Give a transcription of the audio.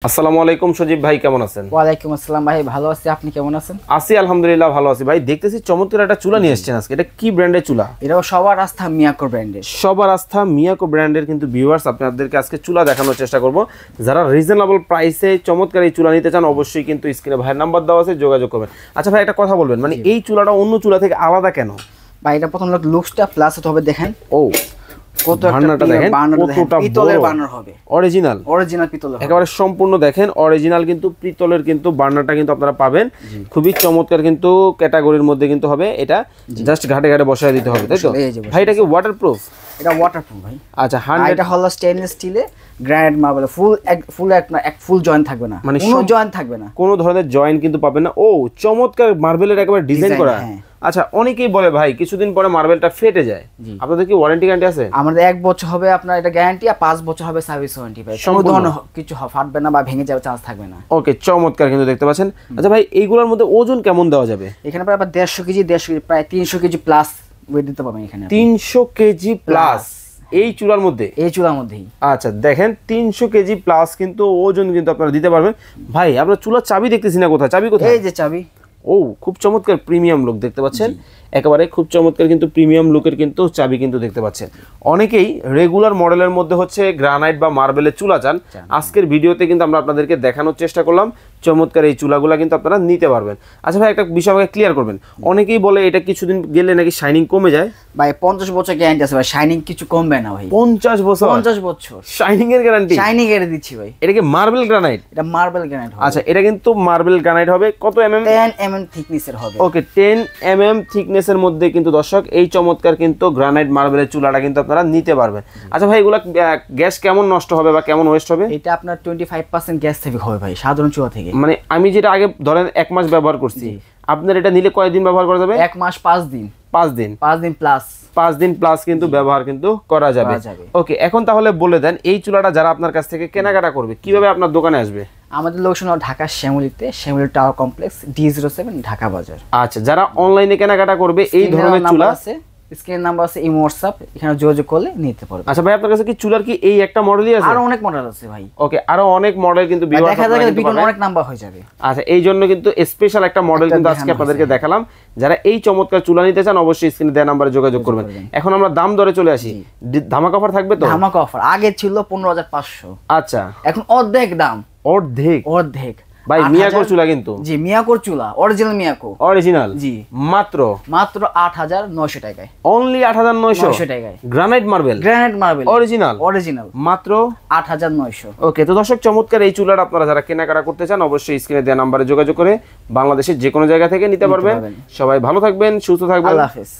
আসসালামু আলাইকুম সজীব ভাই, কেমন আছেন? ওয়ালাইকুম আসসালাম ভাই, ভালো আছি। আপনি কেমন আছেন? আছি আলহামদুলিল্লাহ, ভালো আছি ভাই। দেখতেছি চমৎকার একটা চুলা নিয়ে এসেছেন আজকে। এটা কি ব্র্যান্ডের চুলা? এটাও সবার আস্থা মিয়াকো ব্র্যান্ডের। সবার আস্থা মিয়াকো ব্র্যান্ডের কিন্তু ভিউয়ার্স, আপনাদেরকে আজকে চুলা দেখানোর চেষ্টা করব। যারা রিজনেবল প্রাইসে চমৎকার এই চুলা নিতে চান অবশ্যই কিন্তু স্ক্রিনে ভাইয়ের নাম্বার দেওয়া আছে, যোগাযোগ করবেন। আচ্ছা ভাই, একটা কথা বলবেন, মানে এই চুলাটা অন্য চুলা থেকে আলাদা কেন? ভাই এটা প্রথম লুকসটা প্লাস হবে, দেখেন ও কত বার্নারটা দেখেন, কতটা পিতলের বার্নার হবে, অরিজিনাল পিতলের একেবারে সম্পূর্ণ দেখেন অরিজিনাল কিন্তু পিতলের কিন্তু বার্নারটা কিন্তু আপনারা পাবেন। খুবই চমৎকার কিন্তু ক্যাটাগরির মধ্যে কিন্তু হবে। এটা জাস্ট ঘাটে ঘাটে বসায় দিতে হবে, তাই তো ভাই? এটা কি ওয়াটারপ্রুফ? এটা ওয়াটারপ্রুফ ভাই। আচ্ছা, 100 এটা হলো স্টেইনলেস স্টিলে গ্রানাইট মার্বেল, ফুল জয়েন্ট থাকবে না, মানে কোনো জয়েন্ট থাকবে না, কোনো ধরনের জয়েন্ট কিন্তু পাবেন না। ও চমৎকার মার্বেলের একেবারে ডিজাইন করা। আচ্ছা, অনেকেই বলে ভাই কিছুদিন পরে মার্বেলটা ফেটে যায়, আপনাদের কি ওয়ারেন্টি গ্যারান্টি আছে? আমাদের 1 বছর হবে আপনার এটা গ্যারান্টি, আর 5 বছর হবে সার্ভিস ওয়ারেন্টি ভাই। কোনো ধরনের কিছু ফাটবে না বা ভেঙে যাওয়ার চান্স থাকবে না। ওকে, চমৎকার কিন্তু দেখতে পাচ্ছেন। আচ্ছা ভাই, এইগুলোর মধ্যে ওজন কেমন দেওয়া যাবে? এখানে প্রায় 150 কেজি প্রায় 300 কেজি প্লাস ওয়েট দিতে পারবেন এখানে। 300 কেজি প্লাস এই চুলার মধ্যে? এই চুলার মধ্যেই। আচ্ছা দেখেন, 300 কেজি প্লাস কিন্তু ওজন কিন্তু আপনারা দিতে পারবেন। ভাই আমরা চুলার চাবি দেখতেছি না, কোথায় চাবি? কোথায়? এই যে চাবি। ও খুব চমৎকার প্রিমিয়াম লুক দেখতে পাচ্ছেন, একেবারে খুব চমৎকার কিন্তু প্রিমিয়াম লুকের কিন্তু চাবি কিন্তু দেখতে পাচ্ছেন। অনেকেই রেগুলার মডেলের মধ্যে হচ্ছে গ্রানাইট বা মার্বেলের চুলা চান। আজকের ভিডিওতে কিন্তু আমরা আপনাদেরকে দেখানোর চেষ্টা করলাম চমৎকার এই চুলাগুলা কিন্তু আপনারা নিতে পারবেন। আচ্ছা ভাই, একটা বিষয় আমাকে ক্লিয়ার করবেন, অনেকেই বলে এটা কিছুদিন গেলে নাকি শাইনিং কমে যায়। ভাই 50 বছর গ্যারান্টি আছে ভাই, শাইনিং কিছু কমবে না ভাই। 50 বছর? 50 বছর শাইনিং এর গ্যারান্টি? শাইনিং এর দিচ্ছি ভাই। এটা কি মার্বেল গ্রানাইট? এটা মার্বেল গ্রানাইট হবে। আচ্ছা, এটা কিন্তু মার্বেল গ্রানাইট হবে। কত এমএম? 10 mm থিকনেসের হবে। ওকে, 10 mm থিকনেসের মধ্যে কিন্তু দর্শক এই চমৎকার কিন্তু গ্রানাইট মার্বেলের চুলাটা কিন্তু আপনারা নিতে পারবেন। আচ্ছা ভাই, এগুলা গ্যাস কেমন নষ্ট হবে বা কেমন ওয়েস্ট হবে? এটা আপনার 25% গ্যাস সেভিং হবে ভাই সাধারণ চুলা থেকে। মানে আমি যেটা আগে ধরেন 1 মাস ব্যবহার করছি, আপনার এটা নিলে কয়দিন ব্যবহার করা যাবে? 1 মাস 5 দিন। 5 দিন? 5 দিন প্লাস। 5 দিন প্লাস কিন্তু ব্যবহার কিন্তু করা যাবে। ওকে, এখন তাহলে বলে দেন এই চুলাটা যারা আপনার কাছ থেকে কেনাকাটা করবে কিভাবে আপনার দোকানে আসবে? আমাদের লোকেশন হলো ঢাকা শ্যামলীতে, Shyamoli tower complex, D07, Dhaka বাজার। আচ্ছা, যারা অনলাইনে কেনাকাটা করবে এই ধরনের চুলা আছে, স্ক্রিন নাম্বার আছে, ইমো হোয়াটসঅ্যাপ, এখানে যোগাযোগ করলে নিতে পারবে। আচ্ছা ভাই, আপনার কাছে কি চুলার কি এই একটা মডেলই আছে? আরো অনেক মডেল আছে ভাই। ওকে, আরো অনেক মডেল কিন্তু দেখা যায় ভিডিও অনেক নাম্বার হয়ে যাবে। আচ্ছা, এই জন্য কিন্তু স্পেশাল একটা মডেল কিন্তু আজকে আপনাদেরকে দেখালাম। যারা এই চমৎকার চুলা নিতে চান অবশ্যই স্ক্রিনে দেওয়া নম্বরে যোগাযোগ করবেন। এখন আমরা দাম দরে চলে আসি। ধামাকা অফার থাকবে তো? ধামাকা অফার আগে ছিল 15,500। আচ্ছা, এখন অর্ধেক দাম। অর্ধেক ভাই, মিয়াকোর চুলা কিন্তু? জি, মিয়াকোর চুলা, অরিজিনাল মিয়াকো। অরিজিনাল? জি। মাত্র 8,900 টাকায়। অনলি 8,900 টাকায়। গ্রানাইট মার্বেল অরিজিনাল মাত্র 8,900। ওকে, তো দর্শক চমৎকার এই চুলাটা আপনারা যারা কেনাকাটা করতে চান অবশ্যই স্ক্রিনে দেওয়া নম্বরে যোগাযোগ করে বাংলাদেশের যে কোনো জায়গা থেকে নিতে পারবেন। সবাই ভালো থাকবেন, সুস্থ থাকবেন, আল্লাহ হাফেজ।